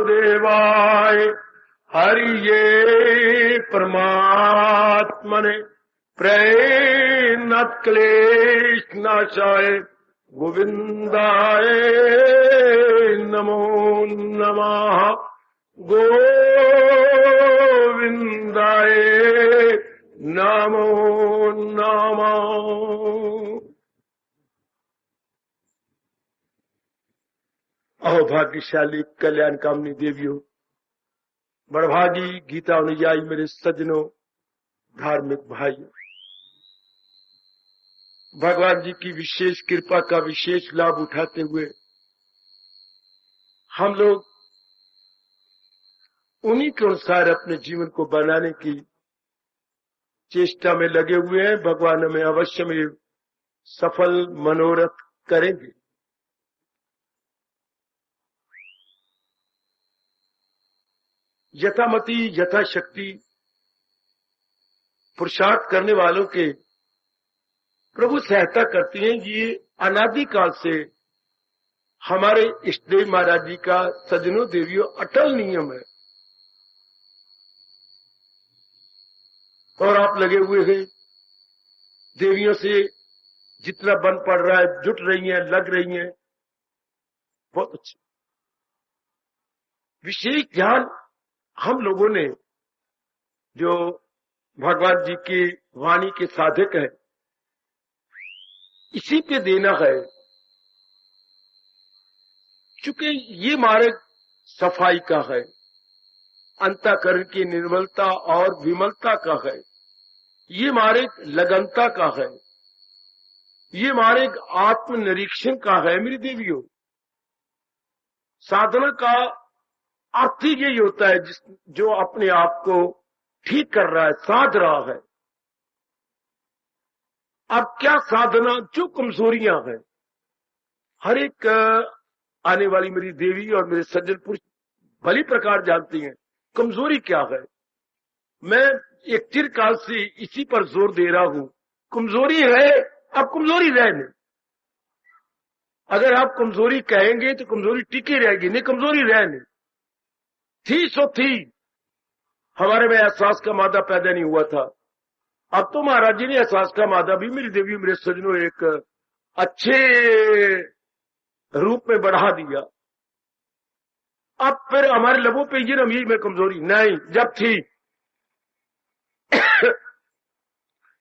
वासुदेवाय हरिये परमात्मने प्रेरणात् क्लेशनाशाय गोविन्दाय नमो नमः गोविन्दाय नमो नमः। अहो भाग्यशाली कल्याण कामनी देवियों, बड़भागी गीता अनुयायी मेरे सज्जनों, धार्मिक भाइयों, भगवान जी की विशेष कृपा का विशेष लाभ उठाते हुए हम लोग उन्हीं के अनुसार अपने जीवन को बनाने की चेष्टा में लगे हुए हैं। भगवान हमें अवश्य में सफल मनोरथ करेंगे। यथामति यथाशक्ति पुरुषार्थ करने वालों के प्रभु सहायता करती हैं। ये अनादिकाल से हमारे इष्टदेव महाराज जी का सज्जनों देवियों अटल नियम है और आप लगे हुए हैं। देवियों से जितना बन पड़ रहा है, जुट रही हैं, लग रही हैं, बहुत अच्छा। विशेष ध्यान हम लोगों ने जो भगवान जी की वाणी के साधक है इसी पे देना है, चूंकि ये मार्ग सफाई का है, अंतःकरण की निर्मलता और विमलता का है, ये मार्ग लगनता का है, ये मार्ग आत्मनिरीक्षण का है। मेरी देवियों, साधना का अर्थ ही यही होता है जो अपने आप को ठीक कर रहा है, साध रहा है। अब क्या साधना, जो कमजोरियां हैं, हर एक आने वाली मेरी देवी और मेरे सज्जन पुरुष भली प्रकार जानती हैं कमजोरी क्या है। मैं एक चिरकाल से इसी पर जोर दे रहा हूं, कमजोरी है, अब कमजोरी रहे नहीं। अगर आप कमजोरी कहेंगे तो कमजोरी टिकी रहेगी, नहीं कमजोरी रहे नहीं। थी सो थी, हमारे में एहसास का मादा पैदा नहीं हुआ था। अब तो महाराज जी ने एहसास का मादा भी मेरी देवी मेरे सज्जनों एक अच्छे रूप में बढ़ा दिया। अब फिर हमारे लबों पे ये रमी में कमजोरी नहीं, जब थी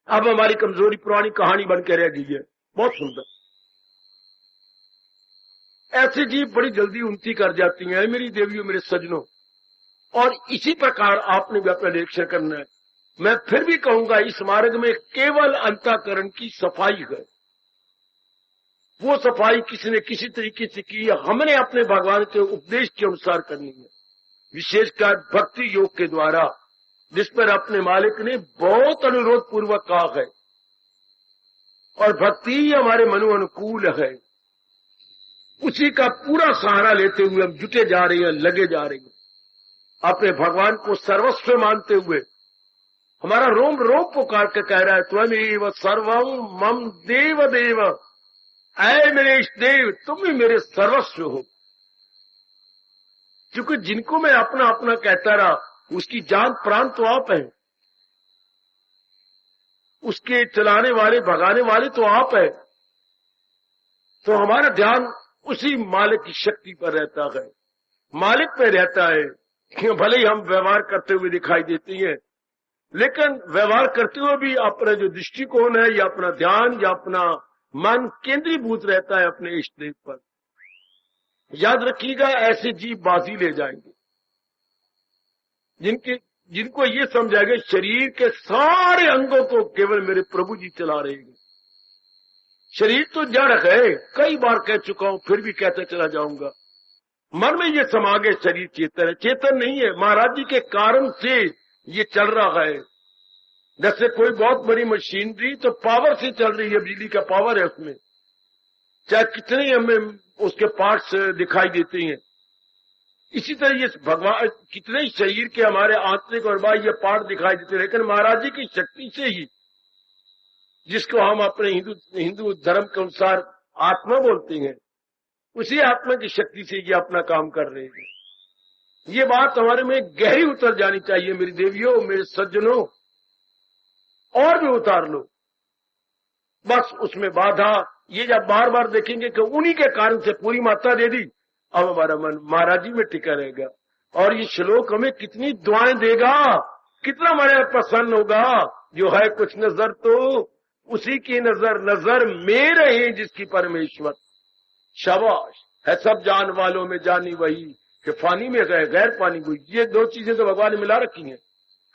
अब हमारी कमजोरी पुरानी कहानी बन के रह गई है। बहुत सुंदर। ऐसी जीव बड़ी जल्दी उन्नति कर जाती हैं मेरी देवियों मेरे सज्जनों, और इसी प्रकार आपने भी अपना निरीक्षण करना है। मैं फिर भी कहूंगा, इस मार्ग में केवल अंतःकरण की सफाई है। वो सफाई किसी ने किसी तरीके से की है, हमने अपने भगवान के उपदेश के अनुसार करनी है, विशेषकर भक्ति योग के द्वारा, जिस पर अपने मालिक ने बहुत अनुरोध पूर्वक कहा है। और भक्ति ही हमारे मनो अनुकूल है, उसी का पूरा सहारा लेते हुए हम जुटे जा रहे हैं, लगे जा रहे हैं, अपने भगवान को सर्वस्व मानते हुए। हमारा रोम रोम पुकार के कह रहा है, त्वमेव सर्वं मम देव देव, ऐ मेरे इष्ट देव तुम ही मेरे सर्वस्व हो। क्योंकि जिनको मैं अपना अपना कहता रहा, उसकी जान प्राण तो आप हैं, उसके चलाने वाले भगाने वाले तो आप हैं। तो हमारा ध्यान उसी मालिक की शक्ति पर रहता है, मालिक पे रहता है। भले ही हम व्यवहार करते हुए दिखाई देती हैं, लेकिन व्यवहार करते हुए भी अपना जो दृष्टिकोण है या अपना ध्यान या अपना मन केंद्रीभूत रहता है अपने इष्ट देव पर। याद रखिएगा, ऐसे जीव बाजी ले जाएंगे जिनको ये समझाएगा शरीर के सारे अंगों को केवल मेरे प्रभु जी चला रहे हैं। शरीर तो जड़ है, कई बार कह चुका हूं, फिर भी कहते चला जाऊंगा। मन में ये समा गए शरीर चेतन है, चेतन नहीं है। महाराज जी के कारण से ये चल रहा है। जैसे कोई बहुत बड़ी मशीनरी तो पावर से चल रही है, बिजली का पावर है उसमें, चाहे कितने हमें उसके पार्ट्स दिखाई देते हैं। इसी तरह ये भगवान कितने शरीर के हमारे आंतरिक और बाह्य पार्ट दिखाई देते हैं, लेकिन महाराज जी की शक्ति से ही, जिसको हम अपने हिंदू धर्म के अनुसार आत्मा बोलते हैं, उसी आत्मा की शक्ति से ये अपना काम कर रहे हैं। ये बात हमारे में गहरी उतर जानी चाहिए मेरी देवियों, मेरे सज्जनों, और भी उतार लो। बस उसमें बाधा, ये जब बार बार देखेंगे कि उन्हीं के कारण से पूरी मात्रा दे दी, अब हमारा मन महाराज जी में टिका रहेगा। और ये श्लोक हमें कितनी दुआएं देगा, कितना हमारे प्रसन्न होगा। जो है कुछ नजर तो उसी की नजर, नजर में रहे जिसकी परमेश्वर। शाबाश है सब जान वालों में जानी वही, कि फानी में गैर पानी हुई। ये दो चीजें तो भगवान ने मिला रखी हैं,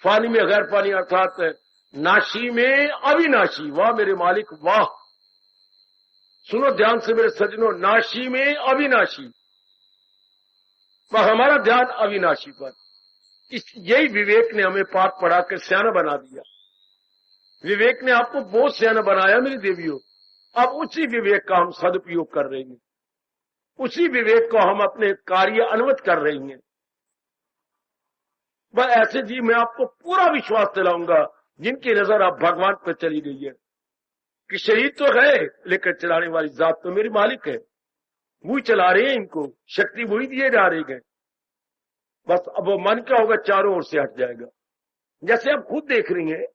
फानी में गैर पानी अर्थात नाशी में अविनाशी। वाह मेरे मालिक वाह, सुनो ध्यान से मेरे सज्जनों, नाशी में अविनाशी, पर हमारा ध्यान अविनाशी पर। यही विवेक ने हमें पाठ पढ़ा कर सियाना बना दिया। विवेक ने आपको बहुत सियाना बनाया मेरी देवियों। अब उसी विवेक का हम सदुपयोग कर रहे हैं, उसी विवेक को हम अपने कार्य अनुमत कर रही हैं। बस ऐसे जी मैं आपको पूरा विश्वास दिलाऊंगा जिनकी नजर अब भगवान पर चली गई है कि शरीर तो है लेकर चलाने वाली जात तो मेरी मालिक है, वही चला रहे हैं, इनको शक्ति वही दिए जा रही है। बस अब वो मन क्या होगा, चारों ओर से हट जाएगा। जैसे आप खुद देख रही हैं,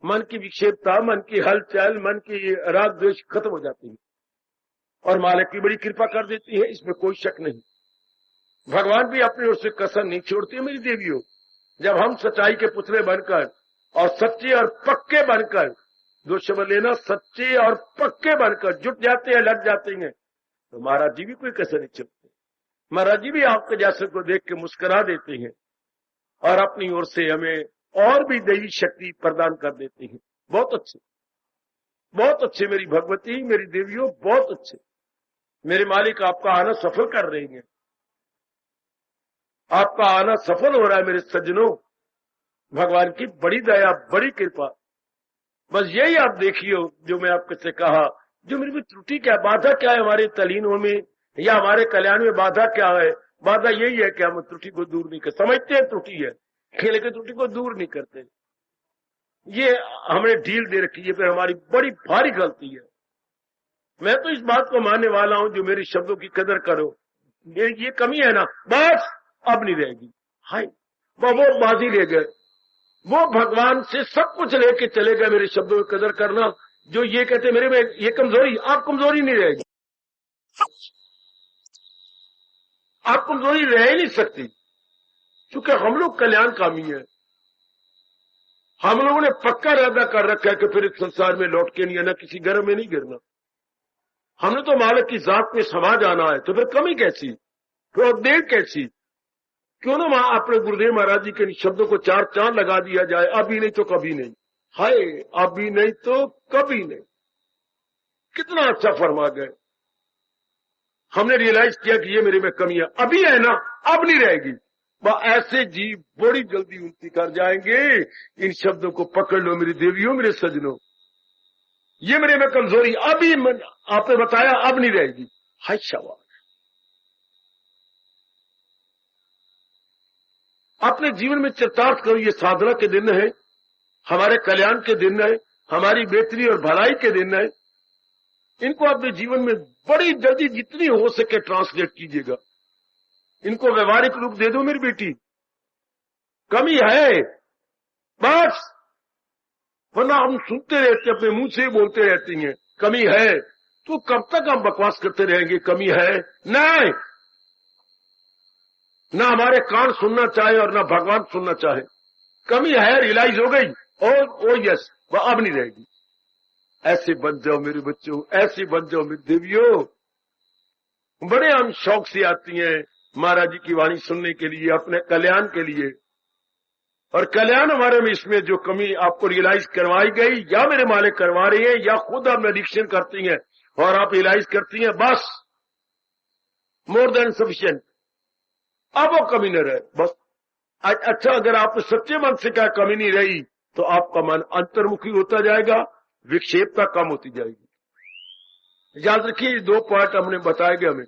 मन की विक्षेपता, मन की हलचल, मन की राग द्वेष खत्म हो जाती है और मालिक की बड़ी कृपा कर देती है, इसमें कोई शक नहीं। भगवान भी अपनी ओर से कसर नहीं छोड़ती है मेरी देवियों। जब हम सच्चाई के पुतले बनकर और सच्चे और पक्के बनकर, दो शब्द लेना, सच्चे और पक्के बनकर जुट जाते हैं, लग जाते हैं, तो महाराज जी भी कोई कसर नहीं छोड़ते। महाराज जी भी आपके जैसे को देख के मुस्कुरा देते हैं और अपनी ओर से हमें और भी दैवी शक्ति प्रदान कर देते हैं। बहुत अच्छे, बहुत अच्छे मेरी भगवती, मेरी देवियों, बहुत अच्छे। मेरे मालिक आपका आना सफल कर रहे हैं, आपका आना सफल हो रहा है मेरे सज्जनों। भगवान की बड़ी दया, बड़ी कृपा। बस यही आप देखिए जो मैं आपके से कहा, जो मेरी में त्रुटि क्या, बाधा क्या है हमारे तलीनों में या हमारे कल्याण में बाधा क्या है। बाधा यही है कि हम त्रुटि को दूर नहीं कर समझते हैं, त्रुटि है, खेल के त्रुटि को दूर नहीं करते। ये हमने ढील दे रखी है, फिर हमारी बड़ी भारी गलती है। मैं तो इस बात को मानने वाला हूं, जो मेरे शब्दों की कदर करो, ये कमी है ना, बस अब नहीं रहेगी। हाय वो बाजी ले गए, वो भगवान से सब कुछ लेके चले गए मेरे शब्दों की कदर करना। जो ये कहते मेरे में ये कमजोरी, आप कमजोरी नहीं रहेगी, आप कमजोरी रह ही नहीं सकती, क्योंकि हम लोग कल्याणकामी है। हम लोगों ने पक्का इरादा कर रखा है कि फिर इस संसार में लौट के नहीं आना, किसी गर्भ में नहीं गिरना। हमने तो मालिक की जात में समा जाना है, तो फिर कमी कैसी, फिर देर कैसी। क्यों ना अपने गुरुदेव महाराज जी के शब्दों को चार चांद लगा दिया जाए, अभी नहीं तो कभी नहीं। हाय अभी नहीं तो कभी नहीं, कितना अच्छा फरमा गए। हमने रियलाइज किया कि ये मेरे में कमी है, अभी है ना, अब नहीं रहेगी। वह ऐसे जीव बड़ी जल्दी उन्नति कर जाएंगे। इन शब्दों को पकड़ लो मेरी देवियों, मेरे सजनों। ये मेरे में कमजोरी अभी आपने बताया, अब नहीं रहेगी। हाय शाबाश, अपने जीवन में चरितार्थ करो। ये साधना के दिन है, हमारे कल्याण के दिन है, हमारी बेहतरी और भलाई के दिन है। इनको अपने जीवन में बड़ी जल्दी जितनी हो सके ट्रांसलेट कीजिएगा। इनको व्यवहारिक रूप दे दो मेरी बेटी। कमी है बस, वरना हम सुनते रहते, अपने मुंह से बोलते रहती हैं कमी है, तो कब तक हम बकवास करते रहेंगे कमी है। नहीं, ना हमारे कान सुनना चाहे और ना भगवान सुनना चाहे। कमी है, रियलाइज हो गई, और यस वह अब नहीं रहेगी। ऐसे बन जाओ मेरे बच्चों, ऐसे बन जाओ मेरी देवियों। बड़े हम शौक से आती हैं महाराज जी की वाणी सुनने के लिए, अपने कल्याण के लिए। और कल्याण हमारे में इसमें जो कमी आपको रियलाइज करवाई गई, या मेरे मालिक करवा रही है, या खुद आप निरीक्षण करती हैं और आप रियलाइज करती हैं, बस मोर देन सफिशिएंट, अब वो कमी न रहे बस। अच्छा, अगर आप सच्चे मन से क्या कमी नहीं रही, तो आपका मन अंतर्मुखी होता जाएगा, विक्षेपता कम होती जाएगी। याद रखिए, दो पॉइंट हमने बताए गए हमें।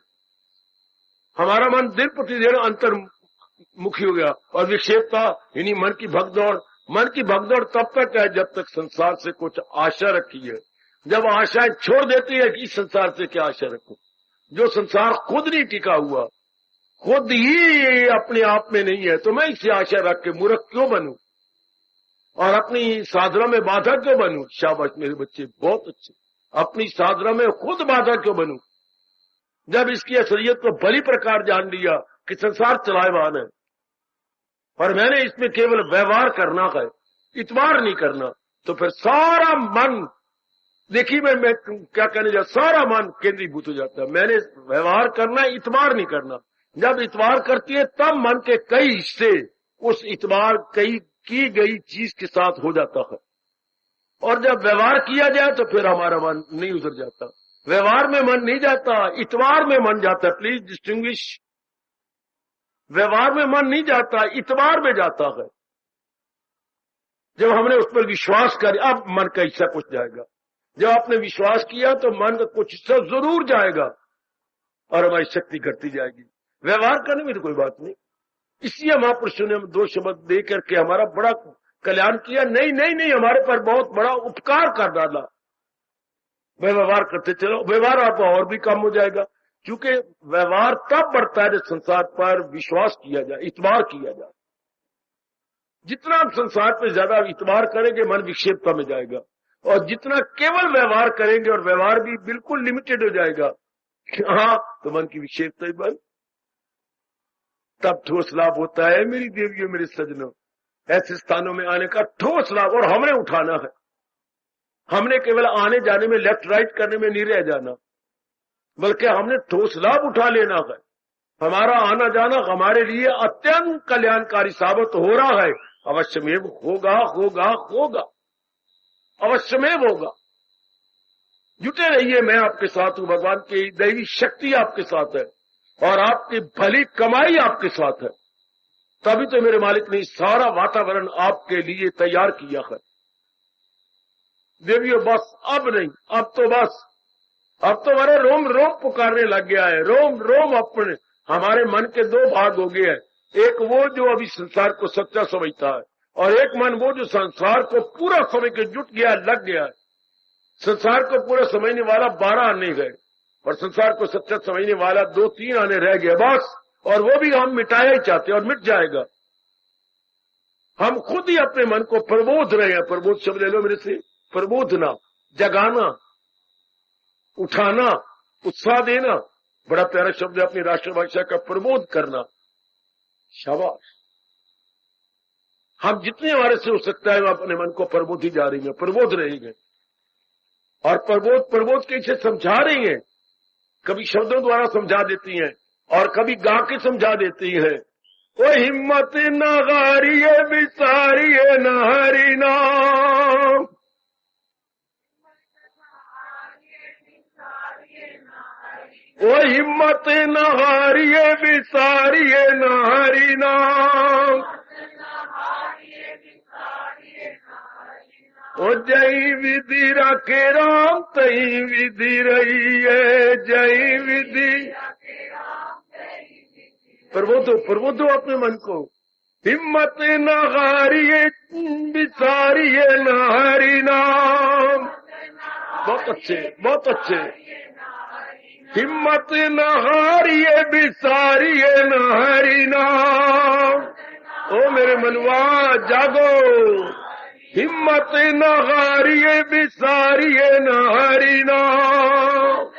हमारा मन दिन प्रतिदिन अंतर्मुखी हो गया, और विक्षेपता यानी मन की भगदौड़। मन की भगदौड़ तब तक है जब तक संसार से कुछ आशा रखी है। जब आशाएं छोड़ देती है कि इस संसार से क्या आशा रखो, जो संसार खुद नहीं टिका हुआ, खुद ही अपने आप में नहीं है, तो मैं इसे आशा रख के मूर्ख क्यों बनूं और अपनी साधना में बाधा क्यों बनूं? शाबाश मेरे बच्चे, बहुत अच्छे। अपनी साधना में खुद बाधा क्यों बनूं? जब इसकी असलियत को भली प्रकार जान लिया कि संसार चलाएवान है और मैंने इसमें केवल व्यवहार करना है, इतबार नहीं करना, तो फिर सारा मन, देखिए मैं क्या कहने जा, सारा मन केंद्रीभूत हो जाता है। मैंने व्यवहार करना, इतबार नहीं करना। जब इतबार करती है तब मन के कई हिस्से उस इतबार की गई चीज के साथ हो जाता है, और जब व्यवहार किया जाए तो फिर हमारा मन नहीं उधर जाता। व्यवहार में मन नहीं जाता, इतबार में मन जाता है। प्लीज डिस्टिंग्विश, व्यवहार में मन नहीं जाता, इतबार में जाता है। जब हमने उस पर विश्वास कर, अब मन का हिस्सा कुछ जाएगा। जब आपने विश्वास किया तो मन का कुछ हिस्सा जरूर जाएगा और हमारी शक्ति घटती जाएगी। व्यवहार करने में तो कोई बात नहीं। इसलिए महापुरुषों ने 2 शब्द दे करके हमारा बड़ा कल्याण किया। नहीं नहीं नहीं, हमारे पर बहुत बड़ा उपकार कर डाला। व्यवहार करते चलो, व्यवहार आपका और भी कम हो जाएगा, क्योंकि व्यवहार तब बढ़ता है जब संसार पर विश्वास किया जाए, इतबार किया जाए। जितना आप संसार पर ज्यादा इतबार करेंगे मन विक्षेपता में जाएगा, और जितना केवल व्यवहार करेंगे और व्यवहार भी बिल्कुल लिमिटेड हो जाएगा, हाँ, तो मन की विक्षेपता ही बंद। तब ठोस लाभ होता है मेरी देवियों, मेरे सजनों, ऐसे स्थानों में आने का ठोस लाभ। और हमने उठाना है, हमने केवल आने जाने में, लेफ्ट राइट करने में नहीं रह जाना, बल्कि हमने ठोस लाभ उठा लेना है। हमारा आना जाना हमारे लिए अत्यंत कल्याणकारी साबित हो रहा है। अवश्यमेव होगा, होगा, होगा, अवश्यमेव होगा। जुटे रहिए, मैं आपके साथ हूं। भगवान की दैवी शक्ति आपके साथ है और आपकी भली कमाई आपके साथ है। तभी तो मेरे मालिक ने सारा वातावरण आपके लिए तैयार किया है। देवियों, बस अब नहीं, अब तो बस, अब तो मेरे रोम रोम पुकारने लग गया है। रोम रोम अपने, हमारे मन के 2 भाग हो गए हैं। एक वो जो अभी संसार को सच्चा समझता है, और एक मन वो जो संसार को पूरा समझ के जुट गया, लग गया है। संसार को पूरा समझने वाला 12 आने गए और संसार को सच्चा समझने वाला 2-3 आने रह गए बस, और वो भी हम मिटाया ही चाहते हैं और मिट जाएगा। हम खुद ही अपने मन को प्रबोध रहे हैं। प्रबोध शब्द ले लो मेरे से, प्रबोधना, जगाना, उठाना, उत्साह देना, बड़ा प्यारा शब्द है अपनी राष्ट्रभाषा का, प्रबोध करना। शाबाश, हम जितने हमारे से हो सकता है हम अपने मन को प्रबोध ही जा रही हैं, प्रबोध रहेंगे। और प्रबोध कैसे समझा रही हैं? कभी शब्दों द्वारा समझा देती हैं और कभी गा के समझा देती हैं। ओ हिम्मत न हारिए, विसारिए न हरि नाम। ओ हिम्मत न हारिए, विसारिए न हरि नाम। ओ जय विधि रखे राम, तई विधि रही है, जय विधि। प्रबोधो अपने मन को। हिम्मत न हारिए, विसारिए न हरि नाम। बहुत अच्छे, बहुत अच्छे। हिम्मत न हारिए, विसारिए न हरि नाम। ओ मेरे मनवा जागो, हिम्मत न हारिए, विसारिए न हरि नाम।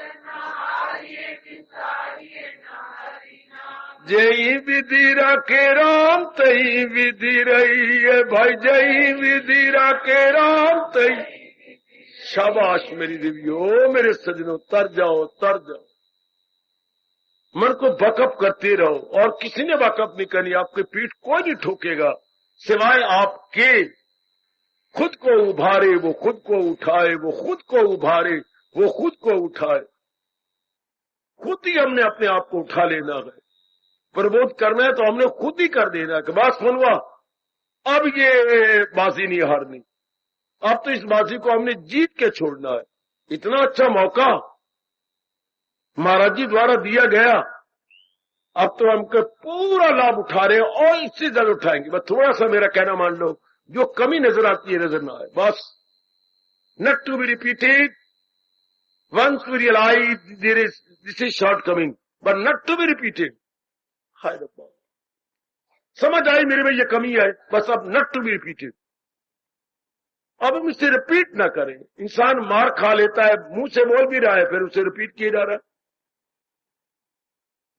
जय विधि रखे राम, तई विधि रही है भाई, जय विधि रखे राम, तई। शाबाश मेरी देवियों, मेरे सजनों, तर जाओ, तर जाओ। मन को बकअप करते रहो, और किसी ने बकअप नहीं करनी। आपकी पीठ कोई नहीं ठोकेगा सिवाय आपके। खुद को उभारे वो खुद को उठाए, वो खुद को उभारे वो खुद को उठाए। खुद ही हमने अपने आप को उठा लेना है। प्रबोध करना है तो हमने खुद ही कर देना है कि बस मनवा, अब ये बाजी नहीं हारनी, अब तो इस बाजी को हमने जीत के छोड़ना है। इतना अच्छा मौका महाराज जी द्वारा दिया गया, अब तो हमको पूरा लाभ उठा रहे हैं और इससे ज्यादा उठाएंगे। बस थोड़ा सा मेरा कहना मान लो, जो कमी नजर आती है नजर ना आए बस। Not to be repeated, once we realize this is shortcoming, but not to be repeated. हाय रब्बा, समझ आई मेरे में ये कमी है, बस अब नॉट टू बी रिपीटेड। अब हम इसे रिपीट ना करें। इंसान मार खा लेता है, मुंह से बोल भी रहा है, फिर उसे रिपीट किया जा रहा है।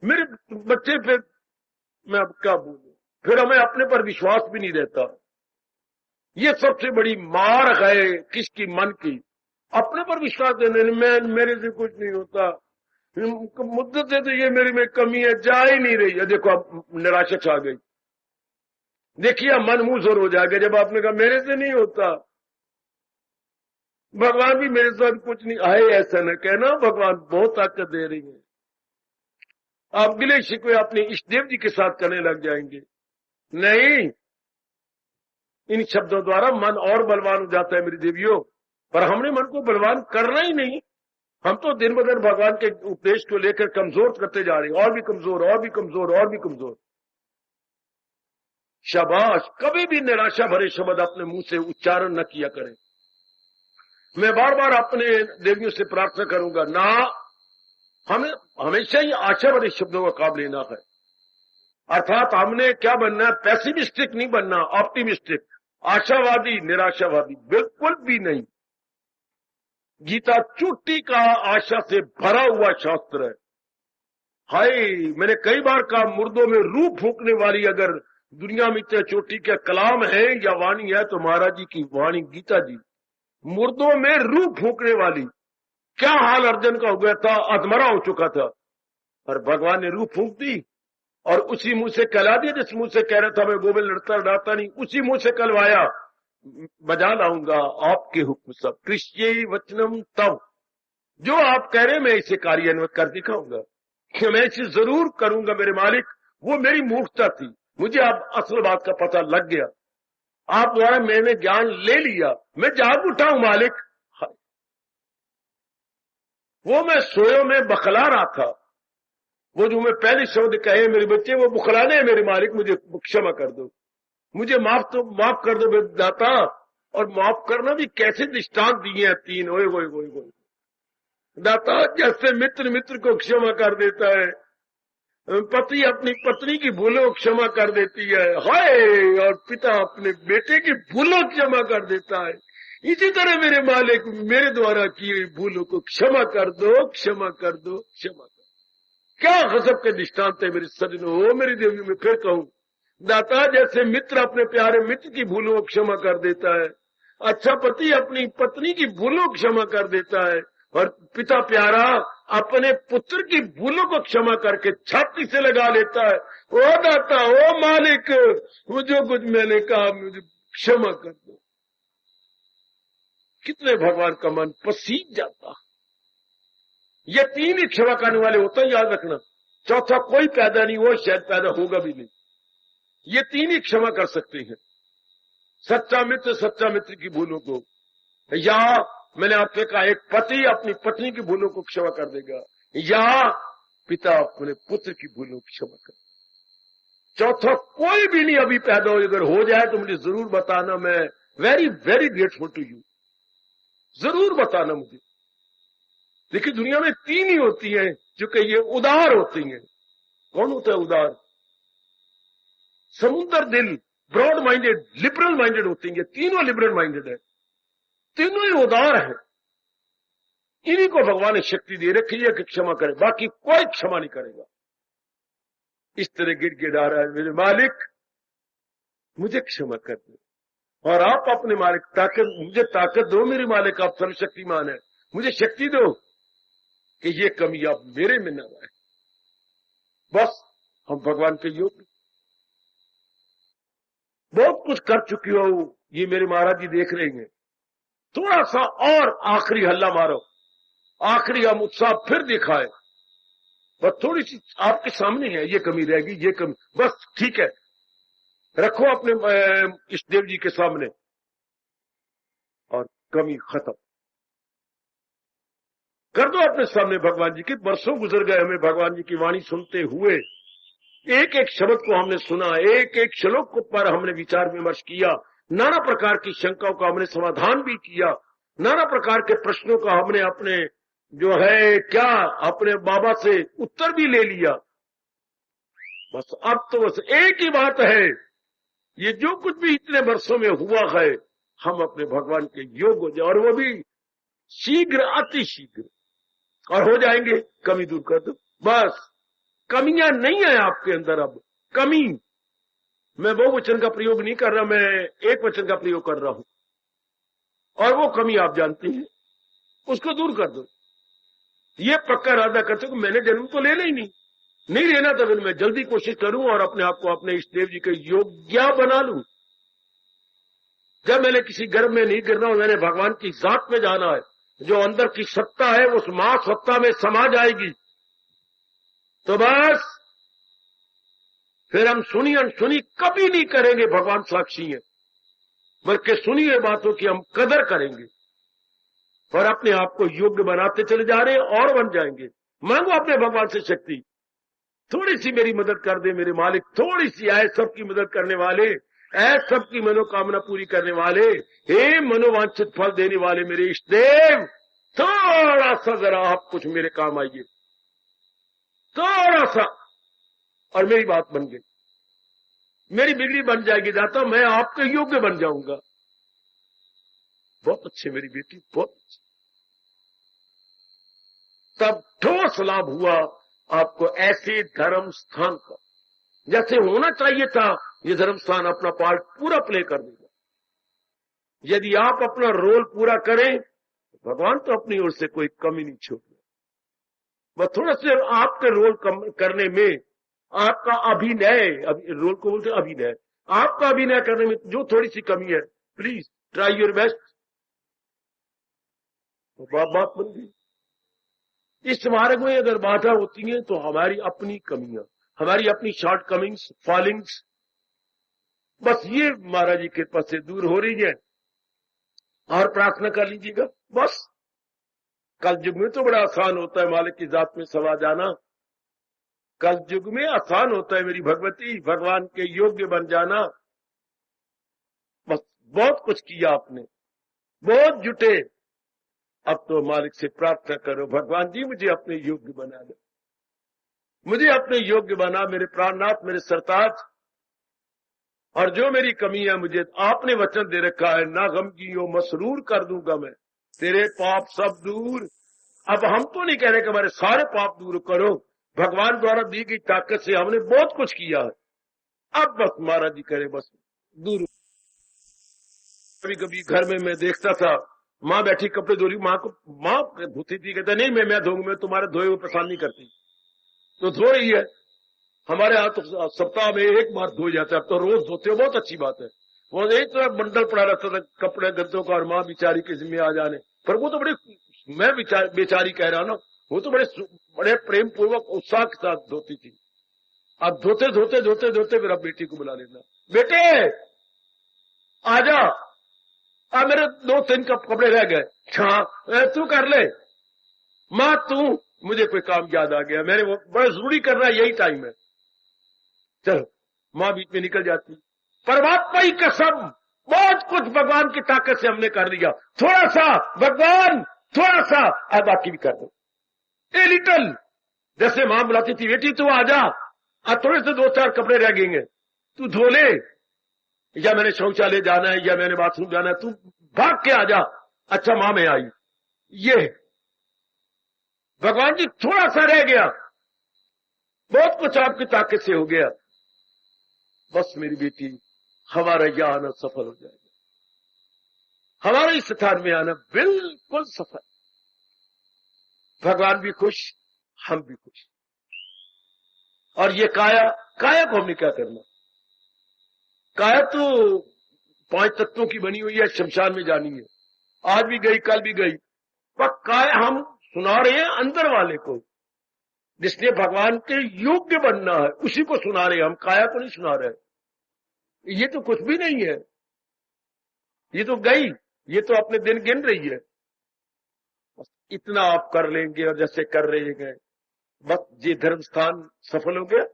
मेरे बच्चे पे मैं अब क्या बोलूं, फिर हमें अपने पर विश्वास भी नहीं रहता। ये सबसे बड़ी मार है किसकी, मन की। अपने पर विश्वास देने में मेरे से कुछ नहीं होता, मुद्दत से तो ये मेरी में कमी है, जा ही नहीं रही है। देखो अब निराशा छा गई। देखिए मन मुंह जोर हो जाएगा जब आपने कहा मेरे से नहीं होता, भगवान भी मेरे साथ कुछ नहीं है, ऐसा न कहना। भगवान बहुत ताकत दे रही है। आप गिले शिकवे अपने इष्ट देव जी के साथ करने लग जाएंगे। नहीं, इन शब्दों द्वारा मन और बलवान हो जाता है मेरी देवियों, पर हमने मन को बलवान करना ही नहीं। हम तो दिन ब दिन भगवान के उपदेश को लेकर कमजोर करते जा रहे हैं, और भी कमजोर, और भी कमजोर, और भी कमजोर। शाबाश, कभी भी निराशा भरे शब्द अपने मुंह से उच्चारण न किया करें। मैं बार बार अपने देवियों से प्रार्थना करूंगा ना, हमें हमेशा ही आशा भरे शब्दों का काम लेना है। अर्थात हमने क्या बनना है, पैसिमिस्टिक नहीं बनना, ऑप्टिमिस्टिक, आशावादी, निराशावादी बिल्कुल भी नहीं। गीता चुट्टी का आशा से भरा हुआ शास्त्र है। हाय, मैंने कई बार कहा, मुर्दों में रूह फूंकने वाली अगर दुनिया में चोटी के कलाम है या वाणी है तो महाराज जी की वाणी गीता जी। मुर्दों में रूह फूंकने वाली। क्या हाल अर्जुन का हो गया था, अधमरा हो चुका था, और भगवान ने रूह फूंक दी और उसी मुंह से कहला दिया जिस मुंह से कह रहा था मैं गोविंद लड़ता लड़ाता नहीं, उसी मुंह से कहलवाया, बजा लाऊंगा आपके हुक्म सब, कृष्य वचनम तव। जो आप कह रहे मैं इसे कार्यान्वित कर दिखाऊंगा, कि मैं इसे जरूर करूंगा मेरे मालिक। वो मेरी मूर्खता थी, मुझे अब असल बात का पता लग गया। आप द्वारा मैंने ज्ञान ले लिया, मैं जाग उठा हूं मालिक। वो मैं सोयो में बखला रहा था, वो जो मैं पहले शब्द कहे मेरे बच्चे वो बुखलाने हैं मेरे मालिक, मुझे क्षमा कर दो, मुझे माफ कर दो दाता। और माफ करना भी कैसे दृष्टांत दिए हैं तीन। ओए ओए ओए ओए दाता, जैसे मित्र मित्र को क्षमा कर देता है, पति अपनी पत्नी की भूलों क्षमा कर देती है, हाय, और पिता अपने बेटे की भूलों क्षमा कर देता है। इसी तरह मेरे मालिक मेरे द्वारा किए भूलों को क्षमा कर दो, क्षमा कर दो, क्षमा कर दो। क्या गजब के दृष्टांत है मेरे सजनों। हो मेरी देवी, में फिर कहूं, दाता जैसे मित्र अपने प्यारे मित्र की भूलों को क्षमा कर देता है, अच्छा पति अपनी पत्नी की भूलों को क्षमा कर देता है, और पिता प्यारा अपने पुत्र की भूलों को क्षमा करके छाती से लगा लेता है, ओ दाता, ओ मालिक, वो जो कुछ मैंने कहा मुझे क्षमा कर दो। कितने भगवान का मन पसीज जाता। ये तीन ही क्षमा करने वाले होते हैं, याद रखना। चौथा कोई पैदा नहीं हुआ, शायद पैदा होगा भी नहीं। ये तीन ही क्षमा कर सकते हैं, सच्चा मित्र की भूलों को, या मैंने आपसे कहा एक पति अपनी पत्नी की भूलों को क्षमा कर देगा, या पिता अपने पुत्र की भूलों को क्षमा कर। चौथा कोई भी नहीं अभी पैदा हो। अगर हो जाए तो मुझे जरूर बताना, मैं very very grateful to you, जरूर बताना मुझे। देखिए दुनिया में तीन ही होती हैं जो कि ये उदार होती हैं। कौन होता है उदार? समुद्र दिल, ब्रॉड माइंडेड, लिबरल माइंडेड होती हैं। तीनों लिबरल माइंडेड है, तीनों ही उदार है। इन्हीं को भगवान ने शक्ति दे रखी है कि क्षमा करे, बाकी कोई क्षमा नहीं करेगा। इस तरह गिड़गिड़ा रहा है, मेरे मालिक मुझे क्षमा कर दो। और आप अपने मालिक मुझे ताकत दो मेरे मालिक, आप सर्वशक्तिमान है, मुझे शक्ति दो कि ये कमी आप मेरे में न आए। बस हम भगवान के योग्य, बहुत कुछ कर चुकी हो, ये मेरे महाराज जी देख रहे हैं। थोड़ा सा और आखिरी हल्ला मारो, आखिरी हम उत्साह फिर दिखाए, बस थोड़ी सी आपके सामने है, ये कमी रहेगी, ये कमी, बस ठीक है, रखो अपने इष्ट देव जी के सामने और कमी खत्म कर दो अपने सामने भगवान जी के। बरसों गुजर गए हमें भगवान जी की वाणी सुनते हुए, एक एक शब्द को हमने सुना, एक एक श्लोक पर हमने विचार विमर्श किया, नाना प्रकार की शंकाओं का हमने समाधान भी किया, नाना प्रकार के प्रश्नों का हमने अपने जो है क्या अपने बाबा से उत्तर भी ले लिया। बस अब तो बस एक ही बात है, ये जो कुछ भी इतने वर्षों में हुआ है, हम अपने भगवान के योग हो जाए, और वो भी शीघ्र, अति शीघ्र, और हो जाएंगे। कमी दूर कर दो, बस। कमियां नहीं है आपके अंदर अब। कमी, मैं बहुवचन का प्रयोग नहीं कर रहा, मैं एक वचन का प्रयोग कर रहा हूं, और वो कमी आप जानती हैं, उसको दूर कर दो। ये पक्का इरादा करते हो कि मैंने जन्म तो लेना ही नहीं लेना, तो फिर मैं जल्दी कोशिश करूं और अपने आप को अपने इष्ट देव जी के योग्य बना लूं। जब मैंने किसी गर्भ में नहीं गिरना और मैंने भगवान की जात में जाना है, जो अंदर की सत्ता है उस मां सत्ता में समा जाएगी, तो बस फिर हम सुनी अनसुनी कभी नहीं करेंगे। भगवान साक्षी है, बल्कि सुनी हुई बातों की हम कदर करेंगे और अपने आप को योग्य बनाते चले जा रहे हैं और बन जाएंगे। मांगो अपने भगवान से शक्ति, थोड़ी सी मेरी मदद कर दे मेरे मालिक, थोड़ी सी आए सबकी मदद करने वाले, ऐ सबकी मनोकामना पूरी करने वाले, हे मनोवांछित फल देने वाले मेरे इष्ट देव, थोड़ा सा जरा आप कुछ मेरे काम आइए, थोड़ा सा, और मेरी बात बन गई, मेरी बिगड़ी बन जाएगी दाता, मैं आपके योग्य बन जाऊंगा। बहुत अच्छे मेरी बेटी, बहुत अच्छे। तब ठोस लाभ हुआ आपको ऐसे धर्म स्थान का, जैसे होना चाहिए था। ये धर्म स्थान अपना पार्ट पूरा प्ले कर देगा। यदि आप अपना रोल पूरा करें, भगवान तो अपनी ओर से कोई कमी नहीं छोड़ेगा। बस थोड़ा से आपके रोल करने में, आपका अभिनय, रोल को बोलते अभिनय, आपका अभिनय करने में जो थोड़ी सी कमी है, प्लीज ट्राई योर बेस्ट। तो बात बन गई। इस मार्ग में अगर बाधा होती है तो हमारी अपनी कमियां, हमारी अपनी शॉर्ट कमिंग्स, फॉलिंग्स, बस ये महाराज जी के कृपा से दूर हो रही है। और प्रार्थना कर लीजिएगा बस। कल युग में तो बड़ा आसान होता है मालिक की जात में समा जाना। कल युग में आसान होता है मेरी भगवती, भगवान के योग्य बन जाना। बस बहुत कुछ किया आपने, बहुत जुटे। अब तो मालिक से प्रार्थना करो, भगवान जी मुझे अपने योग्य बना दो, मुझे अपने योग्य बना मेरे प्राणनाथ, मेरे सरताज। और जो मेरी कमी है, मुझे आपने वचन दे रखा है, ना गम की हो मसरूर कर दूंगा मैं, तेरे पाप सब दूर। अब हम तो नहीं कह रहे कि हमारे सारे पाप दूर करो, भगवान द्वारा दी गई ताकत से हमने बहुत कुछ किया है, अब बस महाराज जी करे बस दूर। कभी कभी घर में मैं देखता था, माँ बैठी कपड़े धो रही, माँ को माँ धोती थी, कहता नहीं मैं धोऊंगा, मैं तुम्हारे धोए हुए पसंद नहीं करती, तो धो रही है। हमारे यहाँ तो सप्ताह में एक बार धो जाता है, अब तो रोज धोते हो, बहुत अच्छी बात है। वो एक तो बंडल पड़ा रहता था कपड़े गद्दों का, और माँ बेचारी के जिम्मे आ जाने पर, वो तो बड़े, मैं बेचारी कह रहा हूं ना, वो तो बड़े प्रेम पूर्वक उत्साह के साथ धोती थी। अब धोते धोते धोते धोते फिर अब बेटी को बुला लेना, बेटे आजा, अब मेरे 2-3 कपड़े रह गए, हाँ तू कर ले। माँ तू, मुझे कोई काम याद आ गया, मैंने वो बड़ा जरूरी कर रहा है, यही टाइम है, चलो। माँ बीच में निकल जाती। परमात्मा ही कसम, बहुत कुछ भगवान की ताकत से हमने कर लिया, थोड़ा सा भगवान, थोड़ा सा, अब बाकी भी कर दो ए लिटल। जैसे माँ बुलाती थी, बेटी तू आजा, अब थोड़े से 2-4 कपड़े रह गएंगे, तू धो ले, या मैंने शौचालय जाना है, या मैंने बाथरूम जाना है, तू भाग के आजा। अच्छा माँ में आई, ये भगवान जी थोड़ा सा रह गया, बहुत कुछ आपकी ताकत से हो गया, बस मेरी बेटी हमारा यह आना सफल हो जाएगा, हमारा इस स्थान में आना बिल्कुल सफल। भगवान भी खुश, हम भी खुश। और ये काया को हमने क्या करना? काया तो 5 तत्वों की बनी हुई है, शमशान में जानी है, आज भी गई कल भी गई, पर काया हम सुना रहे हैं अंदर वाले को, जिसने भगवान के योग्य बनना है, उसी को सुना रहे हैं, हम काया को नहीं सुना रहे। ये तो कुछ भी नहीं है, ये तो गई, ये तो अपने दिन गिन रही है। बस इतना आप कर लेंगे, और जैसे कर रहे हैं, बस ये धर्म स्थान सफल हो गया।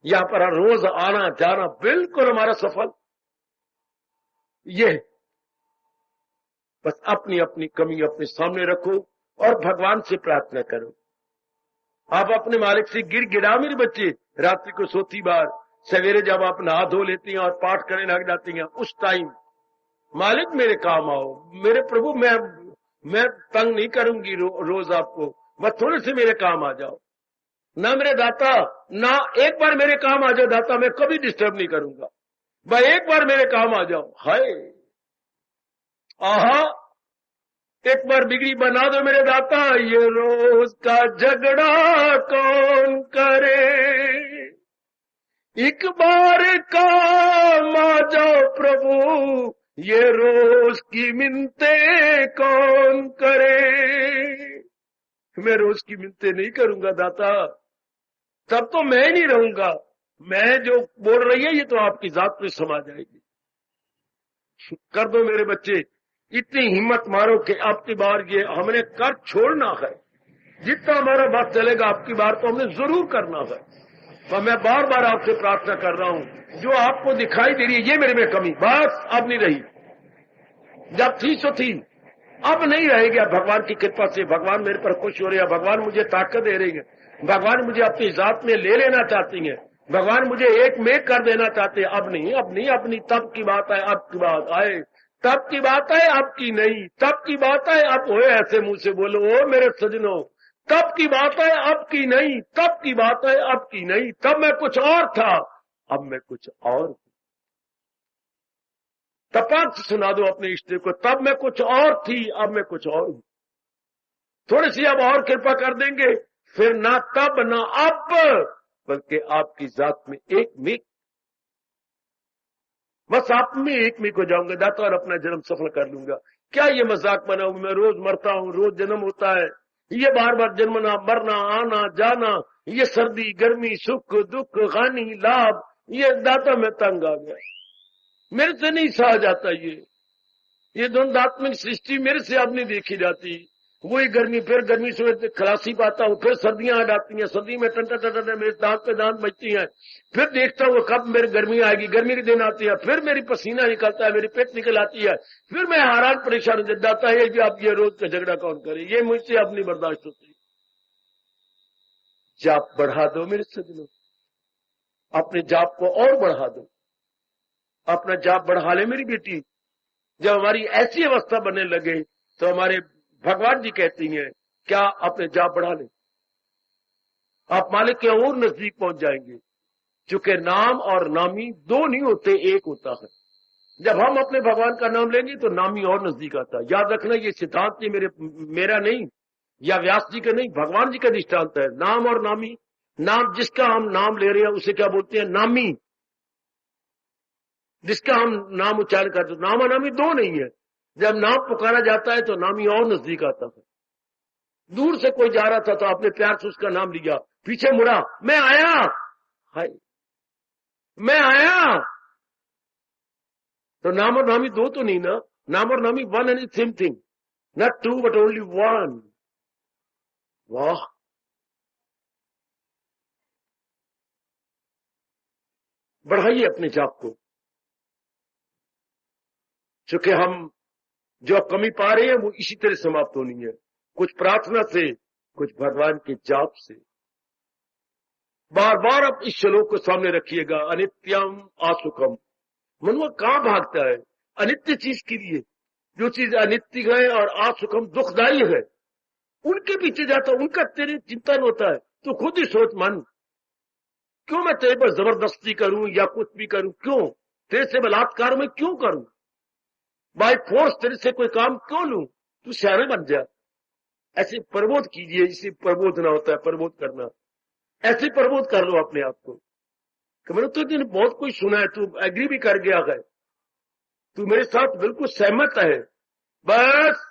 यहां पर रोज आना जाना बिल्कुल हमारा सफल। ये बस अपनी अपनी कमी अपने सामने रखो और भगवान से प्रार्थना करो। आप अपने मालिक से गिड़गिड़ा मेरे बच्चे, रात्रि को सोती बार, सवेरे जब आप नहा धो लेती हैं और पाठ करने लग जाती हैं, उस टाइम मालिक मेरे काम आओ, मेरे प्रभु मैं तंग नहीं करूंगी रोज आपको, बस थोड़े से मेरे काम आ जाओ ना मेरे दाता, ना एक बार मेरे काम आ जाओ दाता, मैं कभी डिस्टर्ब नहीं करूंगा, भाई एक बार मेरे काम आ जाओ। हाय आहा, एक बार बिगड़ी बना दो मेरे दाता, ये रोज का झगड़ा कौन करे, एक बार काम आ जाओ प्रभु, ये रोज की मिन्नते कौन करे। मैं रोज की मिन्नते नहीं करूंगा दाता, तब तो मैं नहीं रहूंगा, मैं जो बोल रही है ये तो आपकी जात में समा जाएगी। कर दो मेरे बच्चे, इतनी हिम्मत मारो कि आपकी बार ये हमने कर छोड़ना है, जितना हमारा बात चलेगा आपकी बार तो हमने जरूर करना है। तो मैं बार बार आपसे प्रार्थना कर रहा हूं, जो आपको दिखाई दे रही है ये मेरे में कमी, बस अब नहीं रही, जब थी सो थी, अब नहीं रहेगी। अब भगवान की कृपा से भगवान मेरे पर खुश हो रहे हैं, भगवान मुझे ताकत दे रही है, भगवान मुझे अपनी जात में ले लेना चाहती है, भगवान मुझे एक में कर देना चाहते हैं। अब नहीं, अब नहीं, अपनी तब की बात है, अब की बात आए, तब की बात है, अब की नहीं, तब की बात है, अब होए ऐसे मुंह से बोलो, ओ मेरे सजनों, तब की बात है, अब की नहीं, तब की बात है, अब की नहीं, तब मैं कुछ और था, अब मैं कुछ और हूं। तपाक सुना दो अपने इष्ट को, तब मैं कुछ और थी, अब मैं कुछ और हूं। थोड़ी सी अब और कृपा कर देंगे, फिर ना तब ना अब, बल्कि आपकी जात में एक में, बस आप में एक में हो जाऊंगा दाता और अपना जन्म सफल कर लूंगा। क्या ये मजाक बनाऊं, मैं रोज मरता हूं, रोज जन्म होता है, ये बार बार जन्मना मरना आना जाना, ये सर्दी गर्मी सुख दुख हानि लाभ, ये दाता मैं तंग आ गया, मेरे से नहीं सहा जाता, ये द्वंदात्मक सृष्टि मेरे से अब नहीं देखी जाती। वही गर्मी, फिर गर्मी से खलासी पाता हूं, फिर सर्दियां आ जाती हैं, सर्दी में टंटा टंटा मेरे दांत पे दांत बचती हैं, फिर देखता हूं कब मेरी गर्मी आएगी, गर्मी के दिन आती है, फिर मेरी पसीना निकलता है, मेरी पेट निकल आती है, फिर मैं हैरान परेशान हो जाता है कि अब ये रोज का झगड़ा कौन करे, ये मुझसे अब नहीं बर्दाश्त होती। जाप बढ़ा दो मेरे सजनों, अपने जाप को और बढ़ा दो, अपना जाप बढ़ा ले मेरी बेटी। जब हमारी ऐसी अवस्था बनने लगे तो हमारे भगवान जी कहती हैं क्या अपने जाप बढ़ा ले, आप मालिक के और नजदीक पहुंच जाएंगे, क्योंकि नाम और नामी दो नहीं होते, एक होता है। जब हम अपने भगवान का नाम लेंगे तो नामी और नजदीक आता है। याद रखना ये सिद्धांत नहीं मेरा नहीं या व्यास जी का नहीं, भगवान जी का दृष्टांत है। नाम और नामी, नाम जिसका हम नाम ले रहे हैं उसे क्या बोलते हैं, नामी, जिसका हम नाम उच्चारण करते हैं। नाम और नामी दो नहीं है, जब नाम पुकारा जाता है तो नामी और नजदीक आता है। दूर से कोई जा रहा था तो आपने प्यार से उसका नाम लिया, पीछे मुड़ा, मैं आया, हाय मैं आया, तो नाम और नामी दो तो नहीं ना, नाम और नामी one and same thing, not two but only one. वाह, बढ़ाइए अपने जाप को, क्योंकि हम जो कमी पा रहे हैं वो इसी तरह समाप्त होनी है, कुछ प्रार्थना से, कुछ भगवान के जाप से। बार बार आप इस श्लोक को सामने रखिएगा, अनित्यम असुखम। मनुष्य कहां भागता है अनित्य चीज के लिए, जो चीज अनित्य है और असुखम दुखदायी है उनके पीछे जाता, उनका तेरे चिंतन होता है। तो खुद ही सोच मन, क्यों मैं तेरे पर जबरदस्ती करूं या कुछ भी करूं, क्यों तेरे से बलात्कार में क्यों करूं, बाय फोर्स तेरे से कोई काम क्यों लूं, तू सियाना बन जा। ऐसे प्रबोध कीजिए, इसे प्रबोधना होता है, प्रबोध करना। ऐसे प्रबोध कर लो अपने आप को कि मैंने तो दिन बहुत कुछ सुना है, तू एग्री भी कर गया है, तू मेरे साथ बिल्कुल सहमत है, बस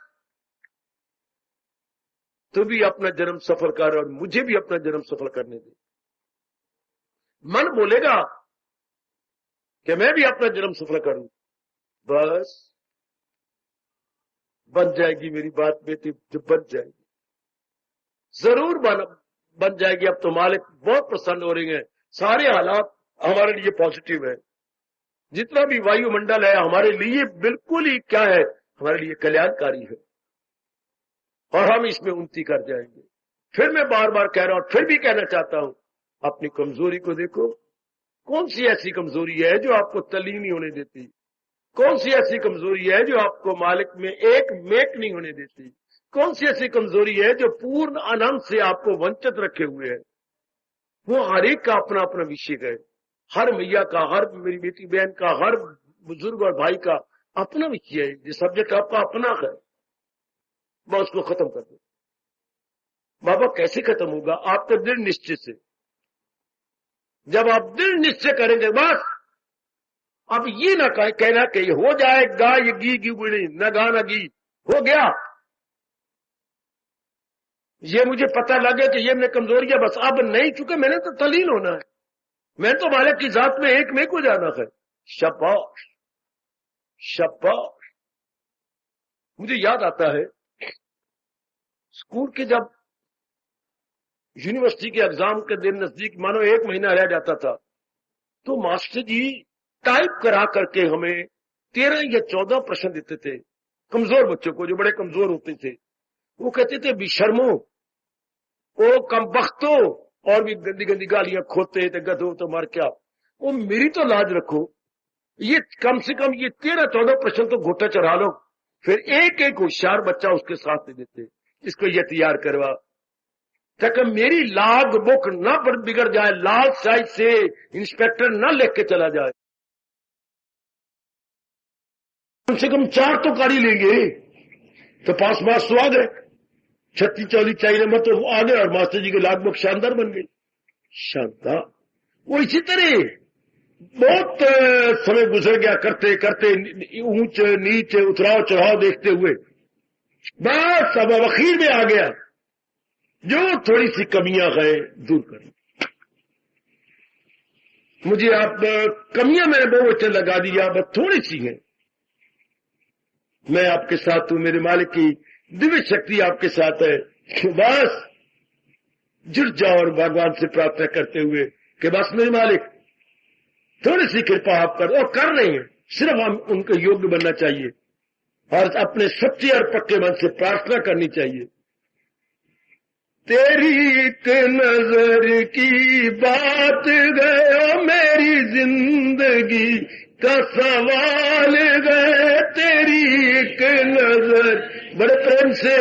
तू भी अपना जन्म सफल कर और मुझे भी अपना जन्म सफल करने दे। मन बोलेगा कि मैं भी अपना जन्म सफल करूं, बस बन जाएगी मेरी बात बेटी, जो बन जाएगी, जरूर बन जाएगी। अब तो मालिक बहुत प्रसन्न हो रही हैं, सारे हालात हमारे लिए पॉजिटिव है, जितना भी वायुमंडल है हमारे लिए बिल्कुल ही क्या है, हमारे लिए कल्याणकारी है, और हम इसमें उन्नति कर जाएंगे। फिर मैं बार बार कह रहा हूं, फिर भी कहना चाहता हूं, अपनी कमजोरी को देखो। कौन सी ऐसी कमजोरी है जो आपको तलीम नहीं होने देती? कौन सी ऐसी कमजोरी है जो आपको मालिक में एक मेक नहीं होने देती? कौन सी ऐसी कमजोरी है जो पूर्ण आनंद से आपको वंचित रखे हुए है? वो हर एक का अपना अपना विषय है। हर मैया का, हर मेरी बेटी बहन का, हर बुजुर्ग और भाई का अपना विषय है। ये सब्जेक्ट आपका अपना है, मैं उसको खत्म कर दूं। बाबा कैसे खत्म होगा? आपके दृढ़ निश्चय से। जब आप दृढ़ निश्चय करेंगे, बस अब ये ना कहना कि हो जाएगा, ये गी बुढ़ी न गा न गी, हो गया, ये मुझे पता लगे कि ये मेरी कमजोरी है, बस अब नहीं, चुके मैंने तो तलीन होना है, मैंने तो मालिक की जात में एक में को जाना है। शाबाश शाबाश। मुझे याद आता है स्कूल के जब यूनिवर्सिटी के एग्जाम के दिन नजदीक, मानो 1 महीना रह जाता था, तो मास्टर जी टाइप करा करके हमें 13 या 14 प्रश्न देते थे, कमजोर बच्चों को, जो बड़े कमजोर होते थे। वो कहते थे बेशर्मो, ओ कमबख्तो, और भी गंदी गंदी गालियां, खोते थे, गधो तो मर क्या। वो मेरी तो लाज रखो, ये कम से कम ये 13-14 प्रश्न तो घोटा चढ़ा लो, फिर एक एक होशियार बच्चा उसके साथ दे देते, इसको ये तैयार करवा, ताकि मेरी लाग बुक न बिगड़ जाए, लाल स्याही से इंस्पेक्टर न लिख के चला जाए। कम से कम 4 तो गाड़ी लेंगे तो पास मार्क्स तो आ गए, 36-40 चाहिए नंबर तो आ गए, और मास्टर जी की लाग बुक शानदार बन गई। शानदार। वो इसी तरह बहुत समय गुजर गया, करते करते, ऊंच नीच उतराव चढ़ाव देखते हुए, बस अब आखिर में आ गया, जो थोड़ी सी कमियां हैं दूर करें। मुझे आप कमियां मैंने बहुत अच्छा लगा दिया, बस थोड़ी सी है, मैं आपके साथ हूं, मेरे मालिक की दिव्य शक्ति आपके साथ है। बस जुड़ जाओ और भगवान से प्रार्थना करते हुए कि बस मेरे मालिक थोड़ी सी कृपा आप कर, और कर रहे हैं, सिर्फ हम उनके योग्य बनना चाहिए और अपने सच्चे और पक्के मन से प्रार्थना करनी चाहिए। तेरी एक नजर की बात गयो मेरी जिंदगी का सवाल गए, तेरी एक नजर, बड़े प्रेम से,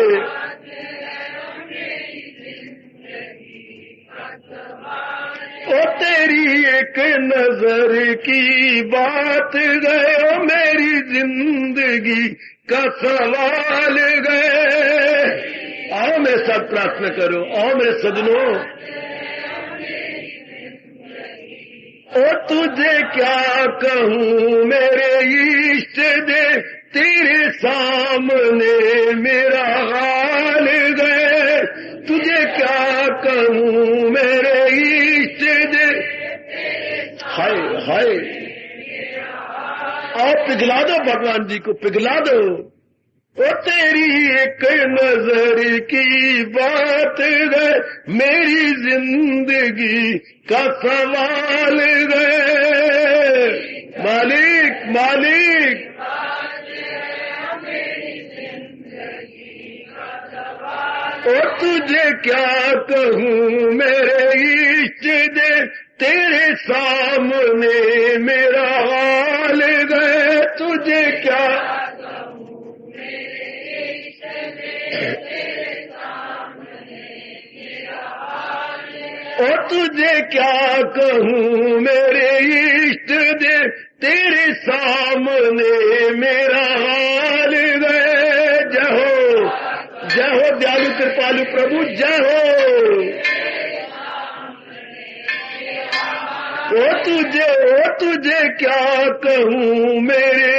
ओ तेरी एक नजर की बात गयो मेरी जिंदगी का सवाल गए। आओ मेरे साथ प्रार्थना करो, आओ मेरे सजनों। ओ तुझे क्या कहूँ मेरे इष्ट दे, तेरे सामने मेरा हाल गए, तुझे क्या कहूँ मेरे इष्ट दे। हाय हाय, आप पिघला दो भगवान जी को, पिघला दो। ओ तेरी एक नजर की बात गए मेरी जिंदगी का सवाल गए। मालिक मालिक, ओ तुझे क्या कहूँ मेरे इष्ट दे, तेरे सामने मेरा हाल गए, तुझे क्या, ओ तुझे क्या कहूँ मेरे इष्ट दे, तेरे सामने मेरा हाल गए। जय हो जय हो दयालु कृपालु प्रभु, जय हो। ओ तुझे क्या कहूँ मेरे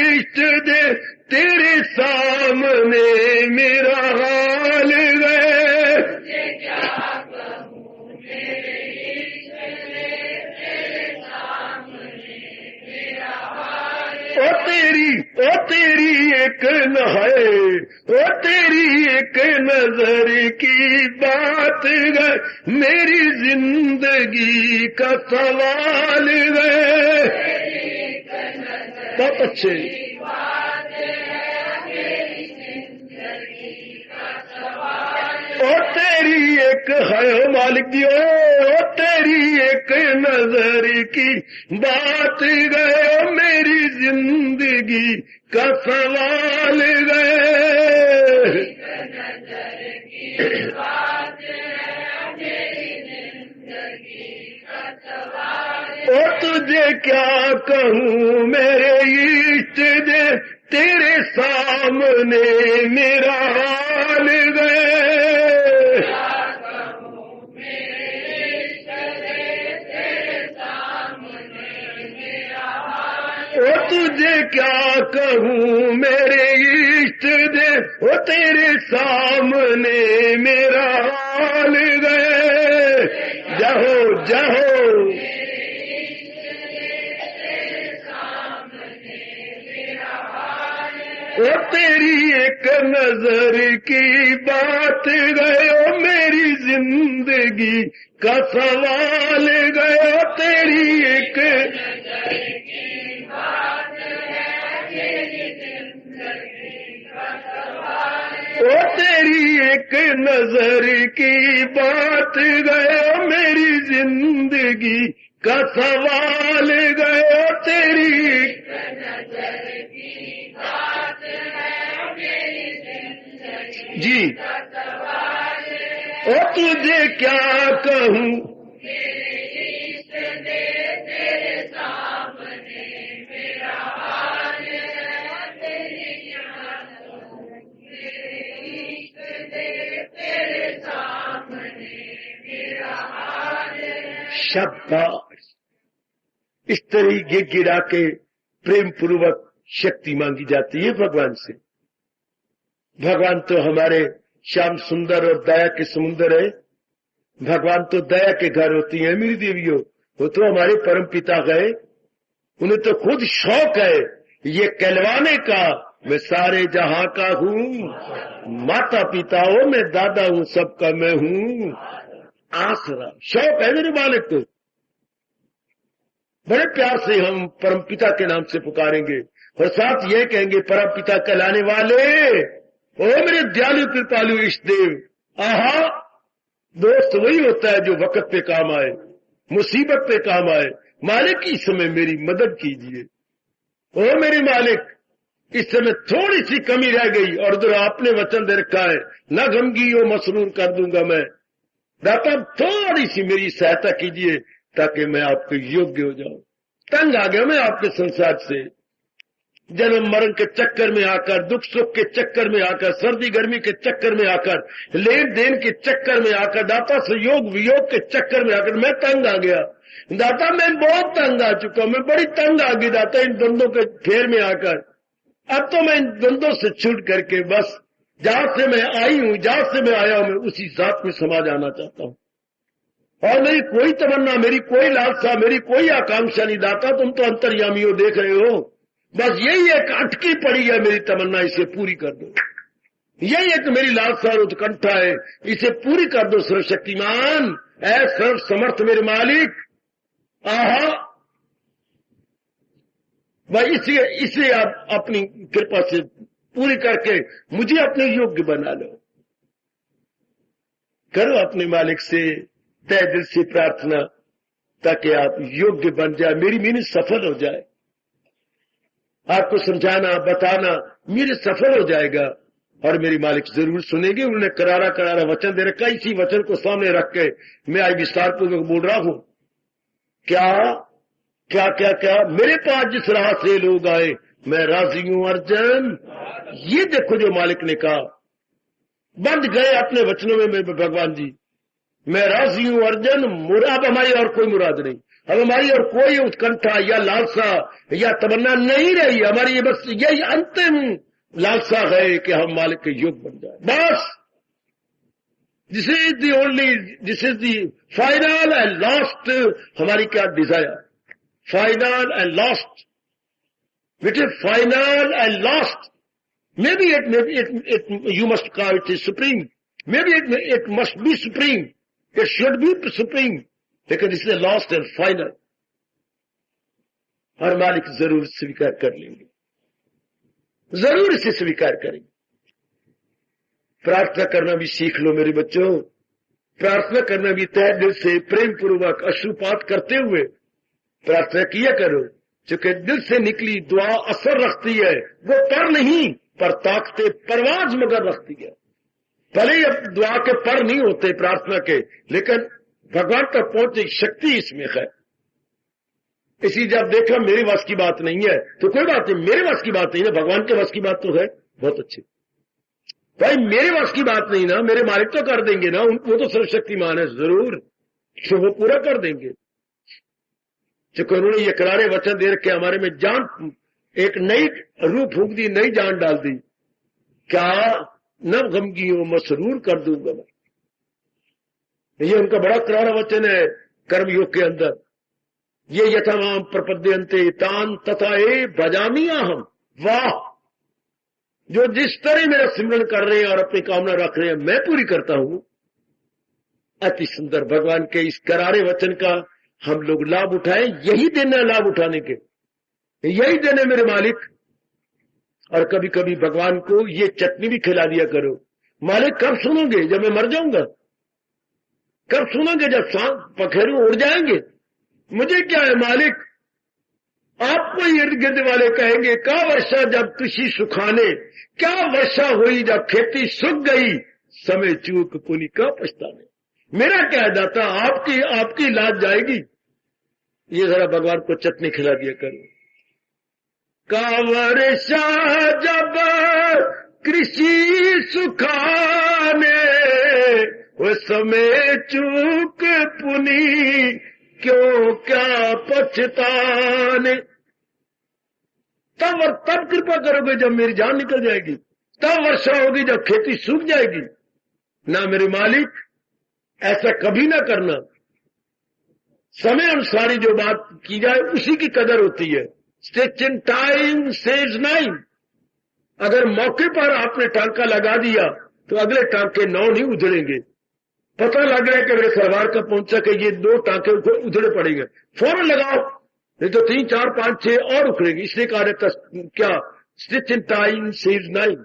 इष्ट दे, तेरे सामने मेरा हाल गए। ओ तेरी एक न है, ओ तेरी एक नजर की बात गए मेरी जिंदगी का सवाल गए। बहुत अच्छे, ओ तेरी एक है मालिक जी, ओ तेरी एक नजर की बात गए, मेरी जिंदगी का सवाल गए। ओ तुझे क्या कहूँ मेरे इष्ट दे, तेरे सामने मेरा हाल गए। ओ तुझे क्या कहूँ मेरे इष्ट दे, ओ तेरे सामने मेरा हाल गए। जहो जहो ओ तेरी एक नजर की बात गयो, मेरी जिंदगी का सवाल गयो। तेरी एक ओ तेरी एक नजर की बात गयो, मेरी जिंदगी का सवाल गयो। तेरी जी ओ तुझे क्या कहूँ, शाबाश। इस तरीके गिरा के प्रेम पूर्वक शक्ति मांगी जाती है भगवान से। भगवान तो हमारे श्याम सुंदर और दया के समुद्र है। भगवान तो दया के घर होती है मेरी देवियों। वो तो हमारे परम पिता गए, उन्हें तो खुद शौक है ये कहलवाने का, मैं सारे जहां का हूँ। माता पिता हो, मैं दादा हूँ, सबका मैं हूँ। आसरा शौक है मेरे मालिक को। बड़े प्यार से हम परम पिता के नाम से पुकारेंगे और साथ ये कहेंगे, परम पिता कहलाने वाले, ओ मेरे दयालु कृपालु इष्ट देव। आहा, दोस्त वही होता है जो वक्त पे काम आए, मुसीबत पे काम आए। मालिक इस समय मेरी मदद कीजिए। ओ मेरे मालिक, इस समय थोड़ी सी कमी रह गई और उधर आपने वचन दे रखा है, न गमगी हो मसरूर कर दूंगा मैं। दाता थोड़ी सी मेरी सहायता कीजिए ताकि मैं आपके योग्य हो जाऊं। तंग आ गया मैं आपके संसार से। जन्म मरण के चक्कर में आकर, दुख सुख के चक्कर में आकर, सर्दी गर्मी के चक्कर में आकर, लेन देन के चक्कर में आकर, दाता संयोग वियोग के चक्कर में आकर मैं तंग आ गया। दाता मैं बहुत तंग आ चुका हूं, मैं बड़ी तंग आ गई दाता इन द्वंद्वों के फेर में आकर। अब तो मैं इन द्वंद्वों से छूट करके बस जहां से मैं आई हूं, जहां से मैं आया हूं, मैं उसी जात में समा जाना चाहता हूं। और मेरी कोई तमन्ना, मेरी कोई लालसा, मेरी कोई आकांक्षा नहीं। दाता तुम तो अंतर्यामी हो, देख रहे हो। बस यही एक अटकी पड़ी है मेरी तमन्ना, इसे पूरी कर दो। यही एक मेरी लालसा और उत्कंठा है, इसे पूरी कर दो सर्वशक्तिमान, ऐ सर्व समर्थ मेरे मालिक। आहा, भाई इसे आप अपनी कृपा से पूरी करके मुझे अपने योग्य बना लो। करो अपने मालिक से तय दिल से प्रार्थना ताकि आप योग्य बन जाए, मेरी मेहनत सफल हो जाए। आपको समझाना बताना मेरे सफल हो जाएगा और मेरी मालिक जरूर सुनेंगे। उन्होंने करारा करारा वचन दे रखा, इसी वचन को सामने रख के मैं आज विस्तार पूर्वक बोल रहा हूं। क्या क्या क्या क्या मेरे पास जिस राह से लोग आए मैं राजी हूं अर्जन। ये देखो जो मालिक ने कहा, बंध गए अपने वचनों में भगवान जी। मैं राजी हूं अर्जन। अब हमारी और कोई मुराद नहीं, अब हमारी और कोई उत्कंठा या लालसा या तमन्ना नहीं रही। हमारी ये बस यही अंतिम लालसा है कि हम मालिक के योग बन जाए। बस this is the final and last हमारी क्या desire, final and last, which is final and last. Maybe you must call it supreme. Maybe it must be supreme. It should be supreme. लेकिन इसलिए लास्ट एंड फाइनल और मालिक जरूर स्वीकार कर लेंगे, जरूर इसे स्वीकार करेंगे। प्रार्थना करना भी सीख लो मेरे बच्चों। प्रार्थना करना भी तहे दिल से प्रेम पूर्वक अश्रुपात करते हुए प्रार्थना किया करो, क्योंकि दिल से निकली दुआ असर रखती है। वो पर नहीं पर ताकते परवाज मगर रखती है। भले ही अब दुआ के पर नहीं होते प्रार्थना के, लेकिन भगवान तक पहुंचने शक्ति इसमें है। इसी जब देखा मेरे वश की बात नहीं है तो कोई बात नहीं, मेरे वश की बात नहीं ना, भगवान के वश की बात तो है। बहुत अच्छी भाई, मेरे वश की बात नहीं ना, मेरे मालिक तो कर देंगे ना, वो तो सर्वशक्तिमान है, जरूर तो वो पूरा कर देंगे। क्योंकि उन्होंने ये करारे वचन दे रखे, हमारे में जान एक नई रूह फूंक दी, नई जान डाल दी। क्या नव गमगियों मसरूर कर दूंगा मैं। ये उनका बड़ा करारा वचन है कर्मयोग के अंदर। ये यथावाम प्रपद्यन्ते तान तथा ए भजामी हम। वाह, जो जिस तरह मेरा सिमरन कर रहे हैं और अपनी कामना रख रहे हैं मैं पूरी करता हूं। अति सुंदर भगवान के इस करारे वचन का हम लोग लाभ उठाएं। यही दिन है लाभ उठाने के, यही दिन है मेरे मालिक। और कभी कभी भगवान को ये चटनी भी खिला दिया करो। मालिक कब सुनोगे? जब मैं मर जाऊंगा। कब सुनोगे? जब सांप पखेरु उड़ जाएंगे। मुझे क्या है मालिक, आपको इर्द गिर्द वाले कहेंगे क्या वर्षा जब कृषि सुखाने, क्या वर्षा हुई जब खेती सूख गई, समय चूक पुनि का पछताने। मेरा क्या है दाता, आपकी लाज जाएगी। ये जरा भगवान को चटनी खिला दिया करो। का वर्षा जब कृषि सुखाने, वो समय चूक पुनि क्यों क्या पछताने। तब कृपा करोगे जब मेरी जान निकल जाएगी, तब वर्षा होगी जब खेती सूख जाएगी। ना मेरे मालिक, ऐसा कभी ना करना। समय अनुसार जो बात की जाए उसी की कदर होती है। Stitch in time saves nine. अगर मौके पर आपने टांका लगा दिया तो अगले टांके 9 नहीं उधड़ेंगे। पता लग रहा है कि मेरे सलवार का पहुंचा कि ये 2 टांके उधड़े पड़ेंगे, फौरन लगाओ, नहीं तो 3, 4, 5, 6 और उखड़ेगी। इसलिए कहा जाता क्या, stitch in time saves nine.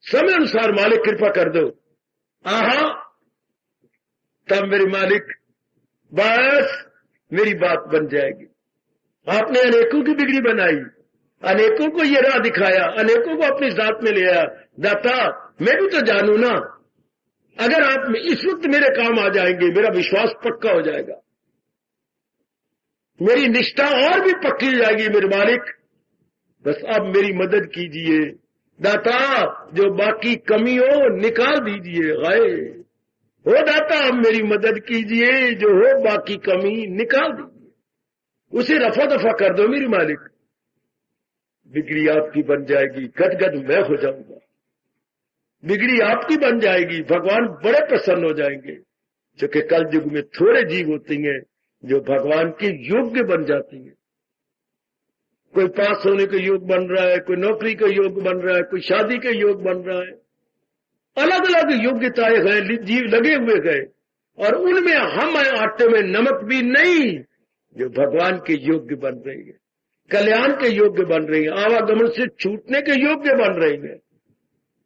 समय अनुसार मालिक कृपा कर दो। आहा, तब मेरे मालिक बस मेरी बात बन जाएगी। आपने अनेकों की बिगड़ी बनाई, अनेकों को ये राह दिखाया, अनेकों को अपनी जात में ले आया। दाता मैं भी तो जानू ना, अगर आप इस वक्त मेरे काम आ जाएंगे मेरा विश्वास पक्का हो जाएगा, मेरी निष्ठा और भी पक्की हो जाएगी मेरे मालिक। बस अब मेरी मदद कीजिए दाता, जो बाकी कमी हो निकाल दीजिए। गए हो दाता, अब मेरी मदद कीजिए, जो हो बाकी कमी निकाल दीजिए, उसे रफा दफा कर दो मेरी मालिक। बिगड़ी आपकी बन जाएगी, गदगद मैं हो जाऊंगा। बिगड़ी आपकी बन जाएगी, भगवान बड़े प्रसन्न हो जाएंगे। क्योंकि कल युग में थोड़े जीव होती हैं जो भगवान के योग्य बन जाती हैं। कोई पास होने के योग बन रहा है, कोई नौकरी के योग बन रहा है, कोई शादी के योग बन रहा है। अलग अलग योग्यताएं गए, जीव लगे हुए गए, और उनमें हम आटे में नमक भी नहीं, जो भगवान के योग्य बन रही है, कल्याण के योग्य बन रही है, आवागमन से छूटने के योग्य बन रही है।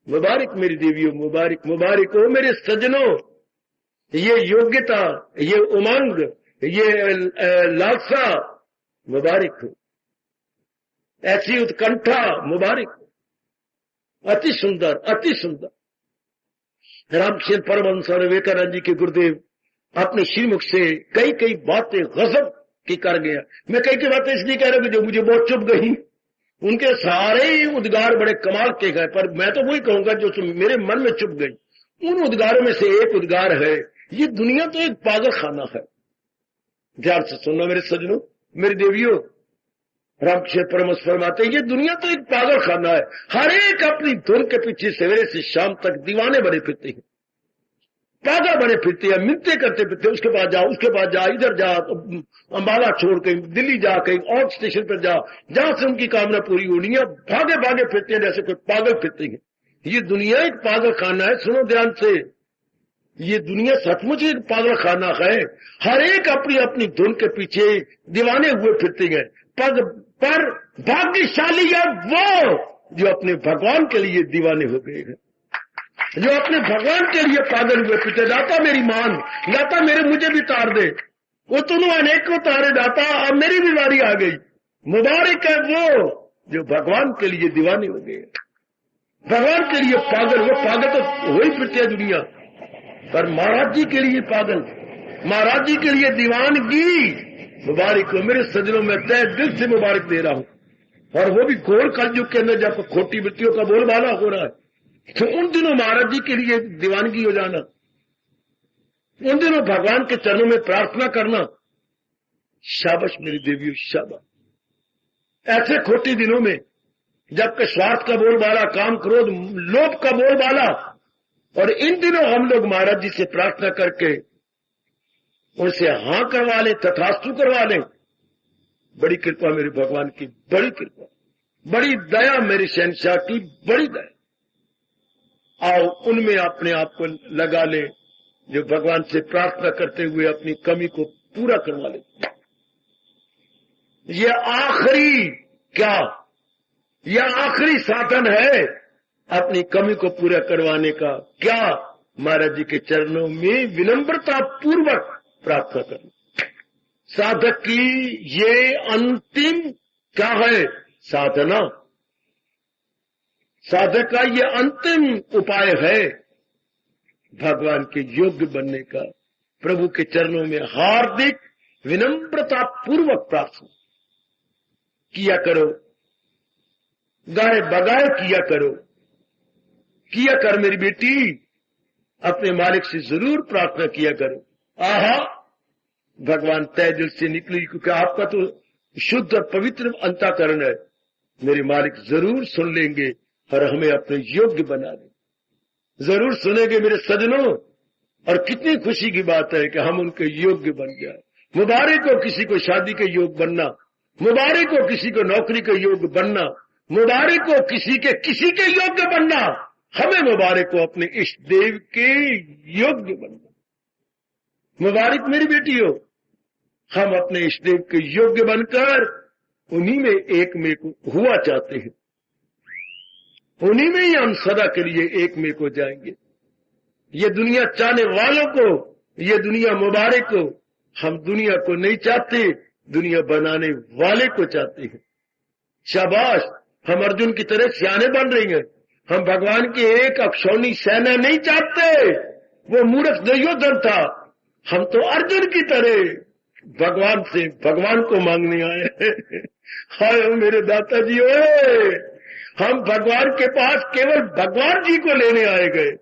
मुबारक मेरी देवियों, मुबारक मुबारक हो मेरे सज्जनों। ये योग्यता, ये उमंग, ये लालसा मुबारक हो, ऐसी उत्कंठा मुबारक हो। अति सुंदर, अति सुंदर। रामकृष्ण परमहंस विवेकानंद जी के गुरुदेव अपने श्रीमुख से कई कई बातें गजब की कर गया। मैं कई कई बातें इसलिए कह रहा हूं जो मुझे बहुत चुभ गई। उनके सारे ही उद्गार बड़े कमाल के गए, पर मैं तो वही कहूंगा जो मेरे मन में चुभ गई। उन उद्गारों में से एक उद्गार है, ये दुनिया तो एक पागल खाना है। ध्यान से सुनना मेरे सज्जनों, मेरी देवियों। रामकृष्ण परमहंस फरमाते ये दुनिया तो एक पागल खाना है। हर एक अपनी धुन के पीछे सवेरे से शाम तक दीवाने बने फिरते हैं, पागल बने फिरते हैं, मिन्नतें करते फिरते हैं। उसके बाद जा, उसके बाद जा, इधर जा, अंबाला छोड़ कहीं दिल्ली जा, कहीं और स्टेशन पर जा, जहां से उनकी कामना पूरी होनी है, भागे भागे फिरते हैं जैसे कोई पागल फिरते हैं। ये दुनिया एक पागल खाना है। सुनो ध्यान से, ये दुनिया सचमुच एक पागल खाना है। हर एक अपनी अपनी धुन के पीछे दीवाने हुए फिरते हैं, पर भाग्यशाली है वो जो अपने भगवान के लिए दीवाने हो गए हैं। जो अपने भगवान के लिए पागल हुए पिता, दाता मेरी मान, दाता मेरे मुझे भी तार दे, वो तुम अनेक को तारे दाता, अब मेरी भी बारी आ गई। मुबारक है वो जो भगवान के लिए दीवाने हो गए, भगवान के लिए पागल। वो पागल तो हो ही फिरते हैं दुनिया, पर महाराज जी के लिए पागल, महाराज जी के लिए दीवानगी। मुबारक हो मेरे सज्जनों, में तय दिल से मुबारक दे रहा हूं। और वो भी घोर कलयुग के अंदर जब खोटी वृत्तियों का बोलबाला हो रहा है, तो उन दिनों महाराज जी के लिए दीवानगी हो जाना, उन दिनों भगवान के चरणों में प्रार्थना करना, शाबाश मेरी देवियों, शाबाश। ऐसे खोटे दिनों में जबकि स्वार्थ का बोलबाला, काम क्रोध लोभ का बोलबाला, और इन दिनों हम लोग महाराज जी से प्रार्थना करके उनसे हां करवा लें, तथास्तु करवा लें। बड़ी कृपा मेरे भगवान की, बड़ी कृपा, बड़ी दया मेरे शहंशाह की, बड़ी दया। आओ उनमें अपने आप को लगा ले, जो भगवान से प्रार्थना करते हुए अपनी कमी को पूरा करवा ले। ये आखिरी क्या, यह आखिरी साधन है अपनी कमी को पूरा करवाने का। क्या? महाराज जी के चरणों में विनम्रता पूर्वक प्रार्थना करना। साधक की ये अंतिम क्या है? साधना। साधक का ये अंतिम उपाय है भगवान के योग्य बनने का। प्रभु के चरणों में हार्दिक विनम्रता पूर्वक प्रार्थना किया करो, गाय बगाए किया करो, किया कर मेरी बेटी, अपने मालिक से जरूर प्रार्थना किया करो। आहा, भगवान तय दिल से निकली, क्योंकि आपका तो शुद्ध और पवित्र अंतःकरण है। मेरे मालिक जरूर सुन लेंगे और हमें अपने योग्य बना दें, जरूर सुनेंगे मेरे सज्जनों। और कितनी खुशी की बात है कि हम उनके योग्य बन गए। मुबारक हो किसी को शादी के योग बनना, मुबारक हो किसी को नौकरी के योग बनना, मुबारक हो किसी के योग्य बनना। हमें मुबारक हो अपने इष्ट देव के योग्य बनना। मुबारक मेरी बेटी हो, हम अपने इष्ट देव के योग्य बनकर उन्हीं में एक में को हुआ चाहते हैं, उन्हीं में ही हम सदा के लिए एक में को जाएंगे। ये दुनिया चाहने वालों को, ये दुनिया मुबारक हो। हम दुनिया को नहीं चाहते, दुनिया बनाने वाले को चाहते हैं। शाबाश, हम अर्जुन की तरह सियाने बन रही हैं। हम भगवान की एक अक्षौणी सेना नहीं चाहते, वो मूर्ख दुर्योधन था। हम तो अर्जुन की तरह भगवान से भगवान को मांगने आए। हाय मेरे दाता जी, ओए हम भगवान के पास केवल भगवान जी को लेने आए गए।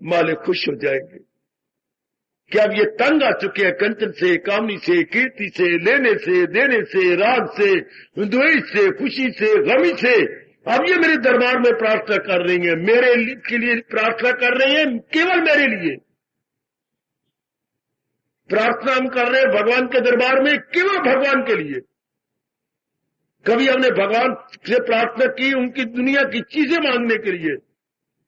मालिक खुश हो जाएंगे कि अब ये तंग आ चुके हैं कंचन से, कामनी से, कीर्ति से, लेने से, देने से, राग से, द्वेष से, खुशी से, गमी से। अब ये मेरे दरबार में प्रार्थना कर रही हैं, मेरे के लिए प्रार्थना कर रही हैं, केवल मेरे लिए प्रार्थना हम कर रहे हैं भगवान के दरबार में, केवल भगवान के लिए। कभी हमने भगवान से प्रार्थना की उनकी दुनिया की चीजें मांगने के लिए।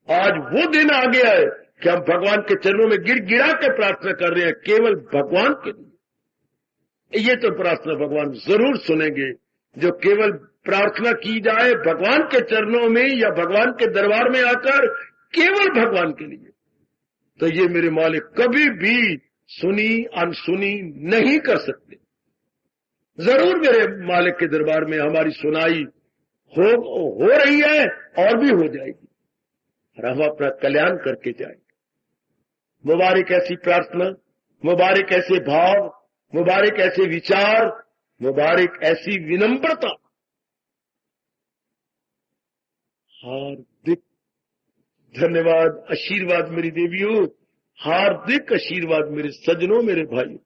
आज वो दिन आ गया है कि हम भगवान के चरणों में गिर गिरा के प्रार्थना कर रहे हैं, केवल भगवान के लिए। ये तो प्रार्थना भगवान जरूर सुनेंगे, जो केवल प्रार्थना की जाए भगवान के चरणों में या भगवान के दरबार में आकर केवल भगवान के लिए। तो ये मेरे मालिक कभी भी सुनी अनसुनी नहीं कर सकते। जरूर मेरे मालिक के दरबार में हमारी सुनाई हो रही है और भी हो जाएगी, और हम अपना कल्याण करके जाएंगे। मुबारक ऐसी प्रार्थना, मुबारक ऐसे भाव, मुबारक ऐसे विचार, मुबारक ऐसी विनम्रता। हार्दिक धन्यवाद, आशीर्वाद मेरी देवियों, हार्दिक आशीर्वाद मेरे सज्जनों, मेरे भाइयों।